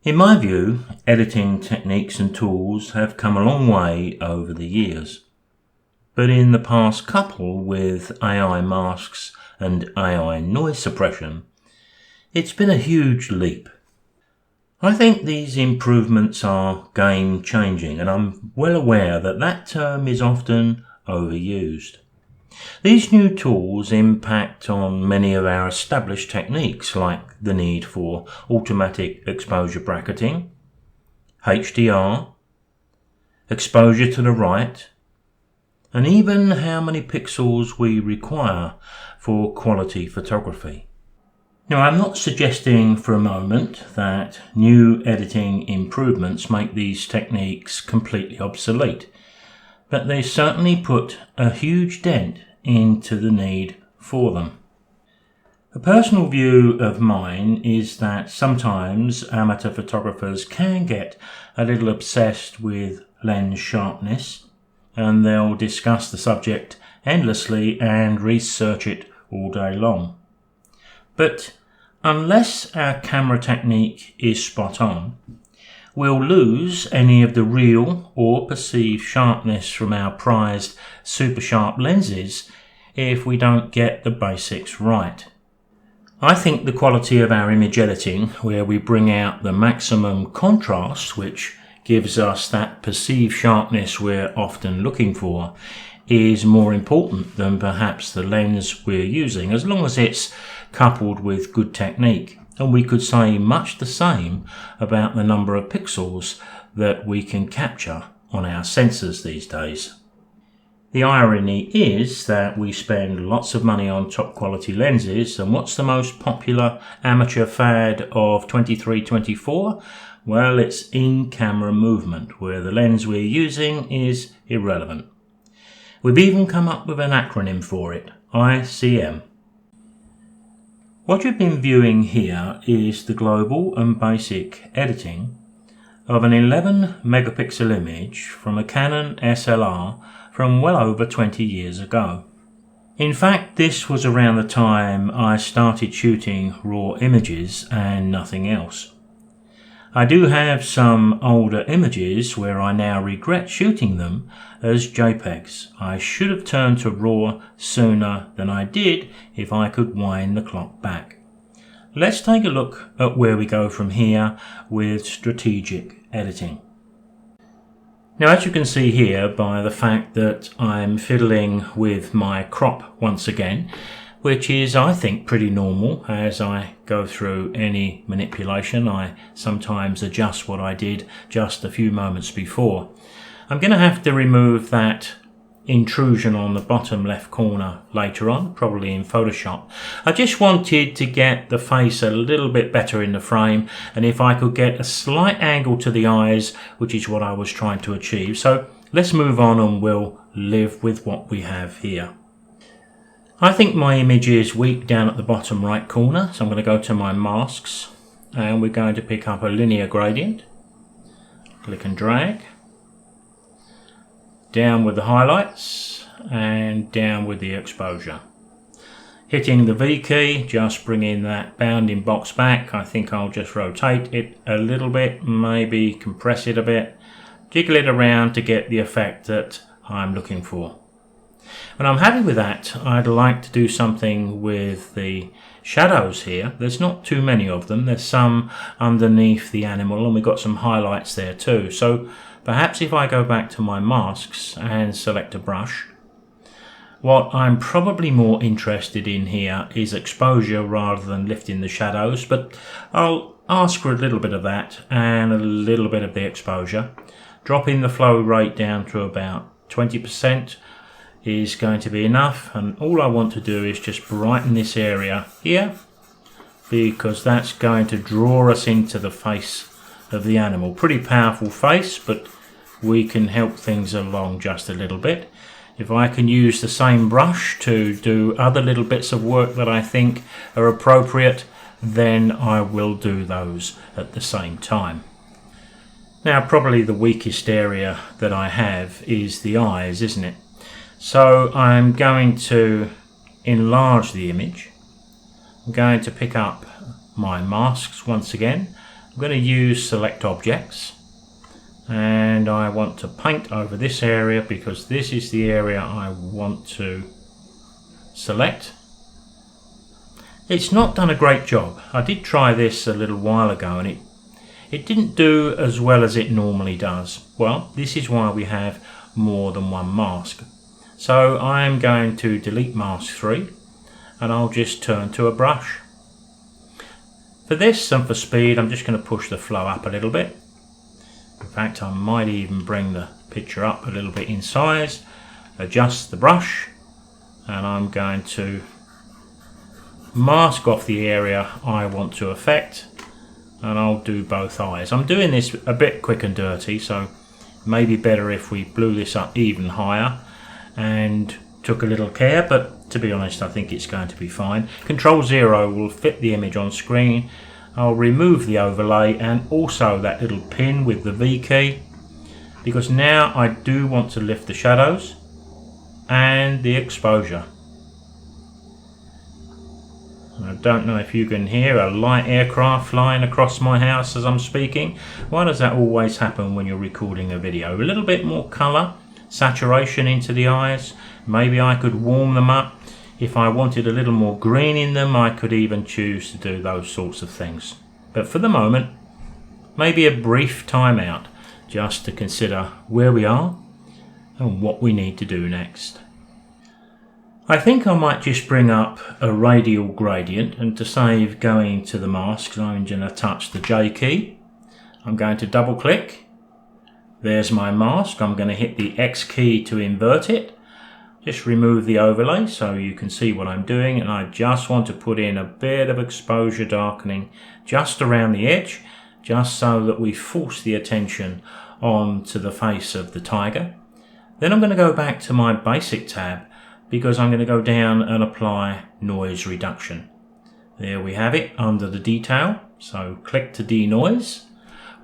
In my view, editing techniques and tools have come a long way over the years. But in the past couple, with AI masks and AI noise suppression, it's been a huge leap. I think these improvements are game-changing, and I'm well aware that that term is often overused. These new tools impact on many of our established techniques, like the need for automatic exposure bracketing, HDR, exposure to the right, and even how many pixels we require for quality photography. Now, I'm not suggesting for a moment that new editing improvements make these techniques completely obsolete, but they certainly put a huge dent into the need for them. A personal view of mine is that sometimes amateur photographers can get a little obsessed with lens sharpness, and they'll discuss the subject endlessly and research it all day long. But unless our camera technique is spot on, we'll lose any of the real or perceived sharpness from our prized super sharp lenses if we don't get the basics right. I think the quality of our image editing, where we bring out the maximum contrast, which gives us that perceived sharpness we're often looking for, is more important than perhaps the lens we're using, as long as it's coupled with good technique. And we could say much the same about the number of pixels that we can capture on our sensors these days. The irony is that we spend lots of money on top quality lenses, and what's the most popular amateur fad of 23-24? Well, it's in-camera movement, where the lens we're using is irrelevant. We've even come up with an acronym for it, ICM. What you've been viewing here is the global and basic editing of an 11 megapixel image from a Canon SLR from well over 20 years ago. In fact, this was around the time I started shooting raw images and nothing else. I do have some older images where I now regret shooting them as JPEGs. I should have turned to RAW sooner than I did if I could wind the clock back. Let's take a look at where we go from here with strategic editing. Now, as you can see here by the fact that I'm fiddling with my crop once again, which is, I think, pretty normal. As I go through any manipulation, I sometimes adjust what I did just a few moments before. I'm going to have to remove that intrusion on the bottom left corner later on, probably in Photoshop. I just wanted to get the face a little bit better in the frame, and if I could get a slight angle to the eyes, which is what I was trying to achieve. So let's move on and we'll live with what we have here. I think my image is weak down at the bottom right corner, so I'm going to go to my masks and we're going to pick up a linear gradient. Click and drag. Down with the highlights and down with the exposure. Hitting the V key, just bringing that bounding box back. I think I'll just rotate it a little bit, maybe compress it a bit, jiggle it around to get the effect that I'm looking for. When I'm happy with that, I'd like to do something with the shadows here. There's not too many of them. There's some underneath the animal, and we've got some highlights there too. So perhaps if I go back to my masks and select a brush, what I'm probably more interested in here is exposure rather than lifting the shadows, but I'll ask for a little bit of that and a little bit of the exposure. Dropping the flow rate down to about 20% is going to be enough, and all I want to do is just brighten this area here, because that's going to draw us into the face of the animal. Pretty powerful face, but we can help things along just a little bit. If I can use the same brush to do other little bits of work that I think are appropriate, then I will do those at the same time. Now, probably the weakest area that I have is the eyes, isn't it? So I'm going to enlarge the image. I'm going to pick up my masks once again I'm going to use select objects, and I want to paint over this area because this is the area I want to select. It's not done a great job. I did try this a little while ago and it didn't do as well as it normally does. Well, this is why we have more than one mask. So I'm going to delete mask 3 and I'll just turn to a brush. For this and for speed, I'm just going to push the flow up a little bit. In fact, I might even bring the picture up a little bit in size, adjust the brush, and I'm going to mask off the area I want to affect, and I'll do both eyes. I'm doing this a bit quick and dirty, so maybe better if we blew this up even higher and took a little care, but to be honest I think it's going to be fine. Control 0 will fit the image on screen. I'll remove the overlay and also that little pin with the V key, because now I do want to lift the shadows and the exposure. I don't know if you can hear a light aircraft flying across my house as I'm speaking. Why does that always happen when you're recording a video? A little bit more colour, saturation into the eyes. Maybe I could warm them up. If I wanted a little more green in them, I could even choose to do those sorts of things. But for the moment, maybe a brief timeout just to consider where we are and what we need to do next. I think I might just bring up a radial gradient, and to save going to the masks, I'm going to touch the J key. I'm going to double click. There's my mask. I'm going to hit the X key to invert it. Just remove the overlay so you can see what I'm doing, and I just want to put in a bit of exposure darkening just around the edge, just so that we force the attention onto the face of the tiger. Then I'm going to go back to my basic tab because I'm going to go down and apply noise reduction. There we have it under the detail, so click to denoise.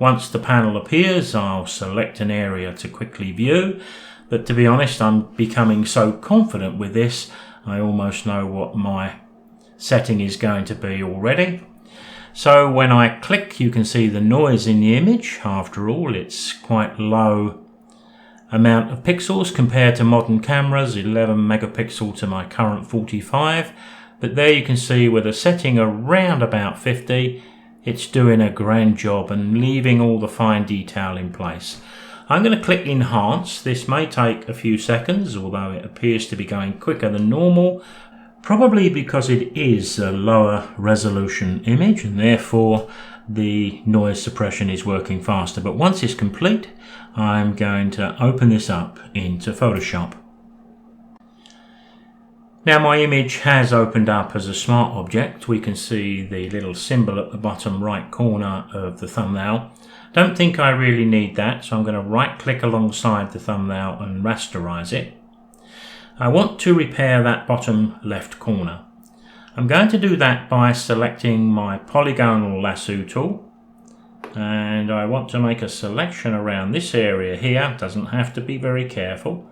Once the panel appears, I'll select an area to quickly view. But to be honest, I'm becoming so confident with this, I almost know what my setting is going to be already. So when I click, you can see the noise in the image. After all, it's quite low amount of pixels compared to modern cameras, 11 megapixel to my current 45. But there you can see with a setting around about 50, it's doing a grand job and leaving all the fine detail in place. I'm going to click Enhance. This may take a few seconds, although it appears to be going quicker than normal, probably because it is a lower resolution image and therefore the noise suppression is working faster. But once it's complete, I'm going to open this up into Photoshop. Now my image has opened up as a smart object. We can see the little symbol at the bottom right corner of the thumbnail. Don't think I really need that, so I'm going to right click alongside the thumbnail and rasterize it. I want to repair that bottom left corner. I'm going to do that by selecting my polygonal lasso tool, and I want to make a selection around this area here. Doesn't have to be very careful.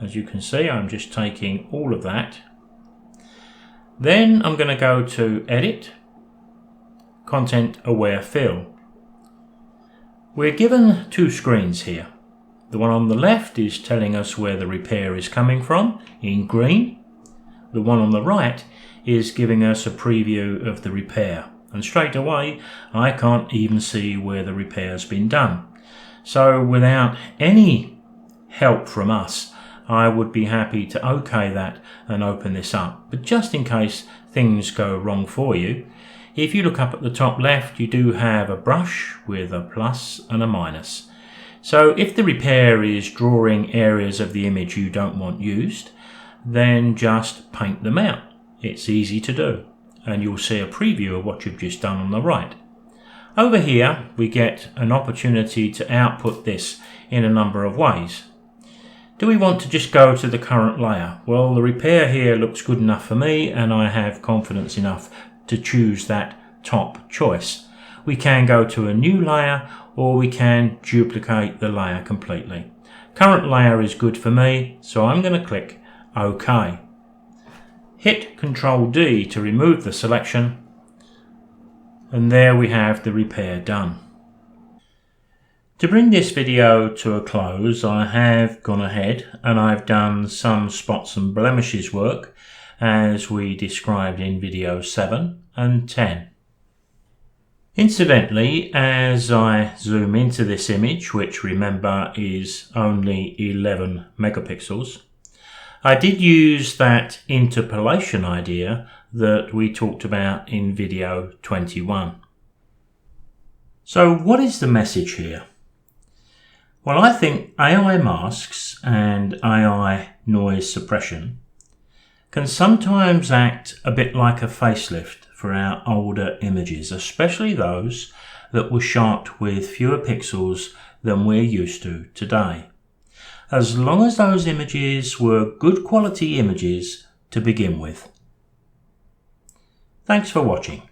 As you can see, I'm just taking all of that. Then I'm going to go to Edit, Content Aware Fill. We're given two screens here. The one on the left is telling us where the repair is coming from in green. The one on the right is giving us a preview of the repair. And straight away, I can't even see where the repair's been done. So without any help from us, I would be happy to OK that and open this up. But just in case things go wrong for you, if you look up at the top left, you do have a brush with a plus and a minus. So if the repair is drawing areas of the image you don't want used, then just paint them out. It's easy to do, and you'll see a preview of what you've just done on the right. Over here, we get an opportunity to output this in a number of ways. Do we want to just go to the current layer? Well, the repair here looks good enough for me, and I have confidence enough to choose that top choice. We can go to a new layer, or we can duplicate the layer completely. Current layer is good for me, so I'm going to click OK. Hit Ctrl D to remove the selection, And there we have the repair done. To bring this video to a close, I have gone ahead and I've done some spots and blemishes work as we described in video 7 and 10. Incidentally, as I zoom into this image, which remember is only 11 megapixels, I did use that interpolation idea that we talked about in video 21. So what is the message here? Well, I think AI masks and AI noise suppression can sometimes act a bit like a facelift for our older images, especially those that were shot with fewer pixels than we're used to today, as long as those images were good quality images to begin with. Thanks for watching.